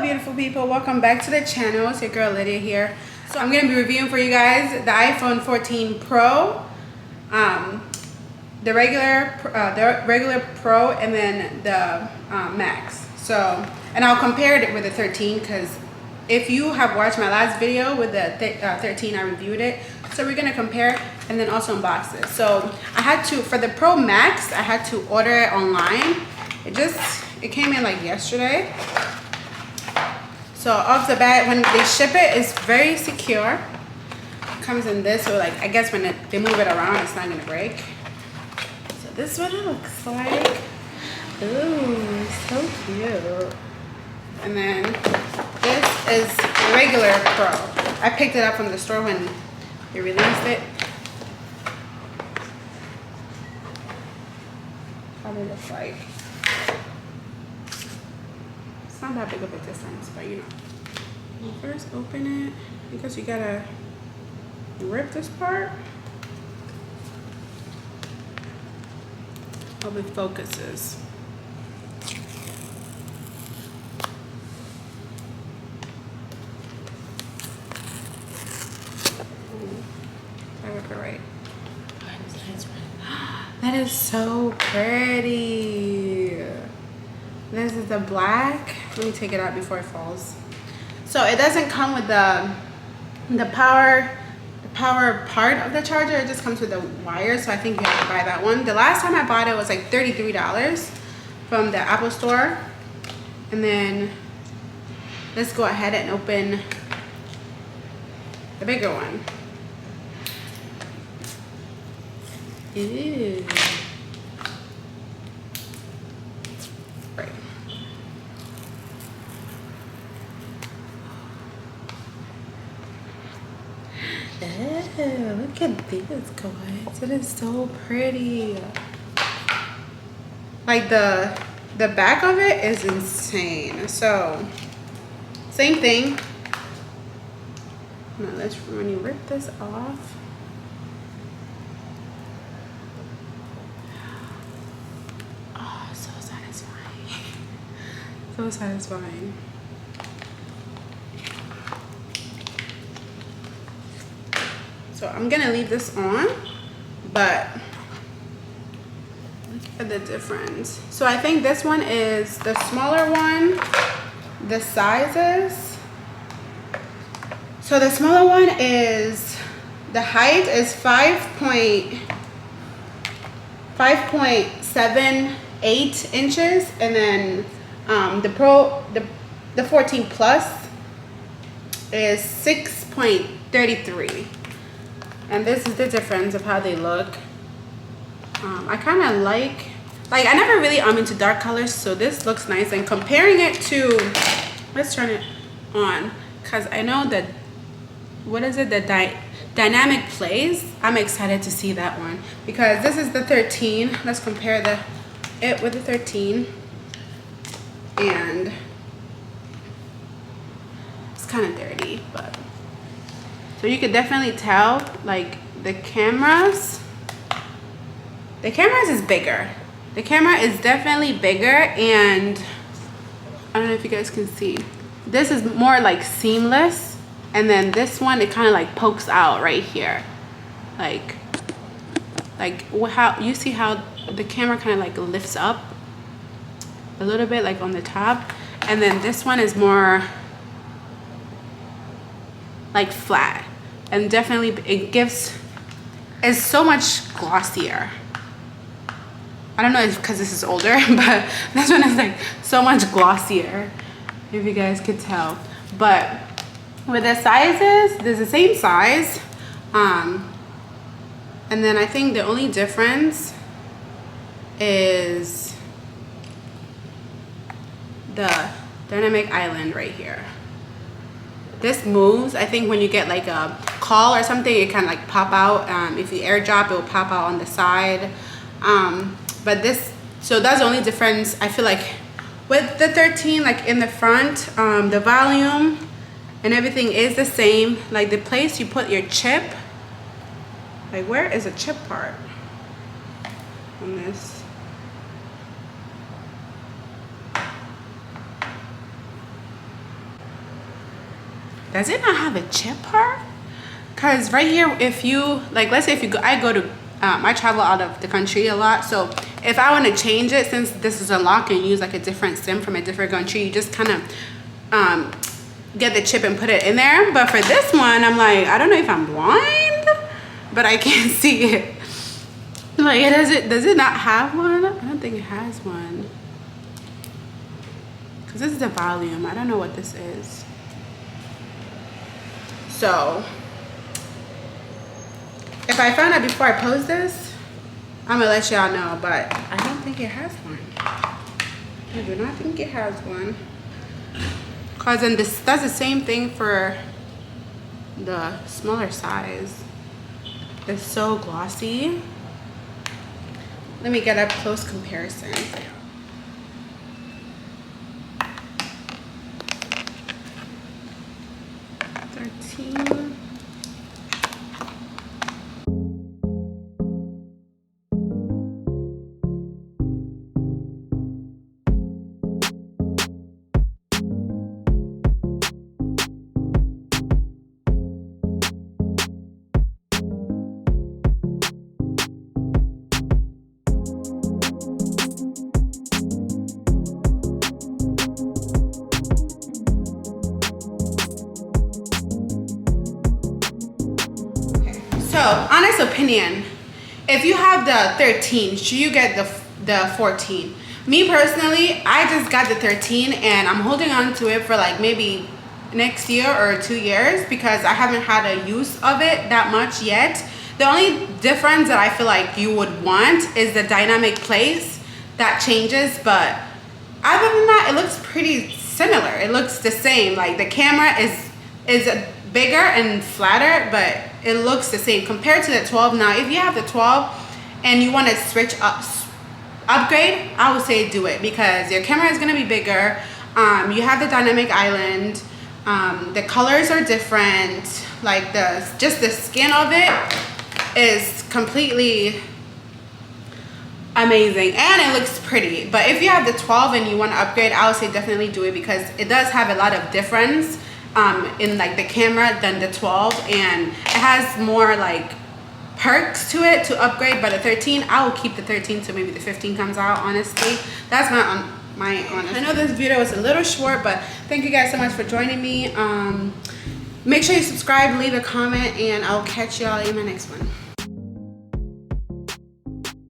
beautiful people, welcome back to the channel. It's your girl Lydia here. So I'm going to be reviewing for you guys the iPhone 14 Pro, the regular Pro, and then the Max. So, and I'll compare it with the 13 because if you have watched my last video with the 13, I reviewed it. So we're going to compare and then also unbox it. So I had to, for the Pro Max, I had to order it online. It came in like yesterday. So off the bat, when they ship it, it's very secure. It comes in this, so like I guess when they move it around, it's not gonna break. So this is what it looks like. Ooh, so cute. And then this is regular Pro. I picked it up from the store when they released it. How does it look like? It's not that big of a difference, but you know. When you first open it, because you gotta rip this part. Hope it focuses. I rip it right. That is so pretty. This is the black. Let me take it out before it falls. So it doesn't come with the power part of the charger. It just comes with the wire. So I think you have to buy that one. The last time I bought it was like $33 from the Apple store. And then let's go ahead and open the bigger one. Ew. Right. Oh, look at these guys. It is so pretty. Like the back of it is insane. So same thing. Now let's, when you rip this off, oh, so satisfying. So satisfying. So I'm gonna leave this on, but look at the difference. So I think this one is the smaller one, the sizes. So the smaller one is, the height is 5.78 inches, and then the 14 Plus is 6.33. And this is the difference of how they look. I kind of like I never really into dark colors, so this looks nice. And comparing it to, let's turn it on, because I know that, what is it, the dynamic plays. I'm excited to see that one because this is the 13. Let's compare it with the 13, and it's kind of dirty, but so you could definitely tell, like, the cameras is bigger. The camera is definitely bigger, and I don't know if you guys can see. This is more like seamless, and then this one, it kind of like pokes out right here. Like how you see how the camera kind of like lifts up a little bit, like on the top, and then this one is more like flat. And definitely it's so much glossier. I don't know if because this is older, but this one is like so much glossier, if you guys could tell. But with the sizes, there's the same size. And then I think the only difference is the dynamic island right here. This moves. I think when you get like a call or something, it kind of like pop out. If you airdrop, it will pop out on the side. But this, so that's the only difference. I feel like with the 13, like in the front, the volume and everything is the same. Like the place you put your chip, like where is the chip part on this? does it not have a chip part? Because right here, if you, like, let's say if you go, I travel out of the country a lot. So if I want to change it, since this is unlocked and use like a different SIM from a different country, you just kind of get the chip and put it in there. But for this one, I'm like, I don't know if I'm blind, but I can't see it. Like, does it not have one? I don't think it has one. Because this is the volume. I don't know what this is. So if I found out before I post this, I'm gonna let y'all know, but I don't think it has one. I do not think it has one. Cause then this does the same thing for the smaller size. It's so glossy. Let me get a close comparison. 13. So, honest opinion, if you have the 13, should you get the 14? Me personally, I just got the 13 and I'm holding on to it for like maybe next year or 2 years because I haven't had a use of it that much yet. The only difference that I feel like you would want is the dynamic place that changes, but other than that, it looks pretty similar. It looks the same. Like the camera is bigger and flatter, but it looks the same compared to the 12. Now, if you have the 12 and you want to switch upgrade, I would say do it because your camera is going to be bigger. You have the dynamic island. The colors are different. Like just the skin of it is completely amazing and it looks pretty. But if you have the 12 and you want to upgrade, I would say definitely do it because it does have a lot of difference in like the camera than the 12, and it has more like perks to it to upgrade. But the 13, I will keep the 13 till maybe the 15 comes out. Honestly, that's my honest. I know this video is a little short, but thank you guys so much for joining me. Make sure you subscribe, leave a comment, and I'll catch y'all in my next one.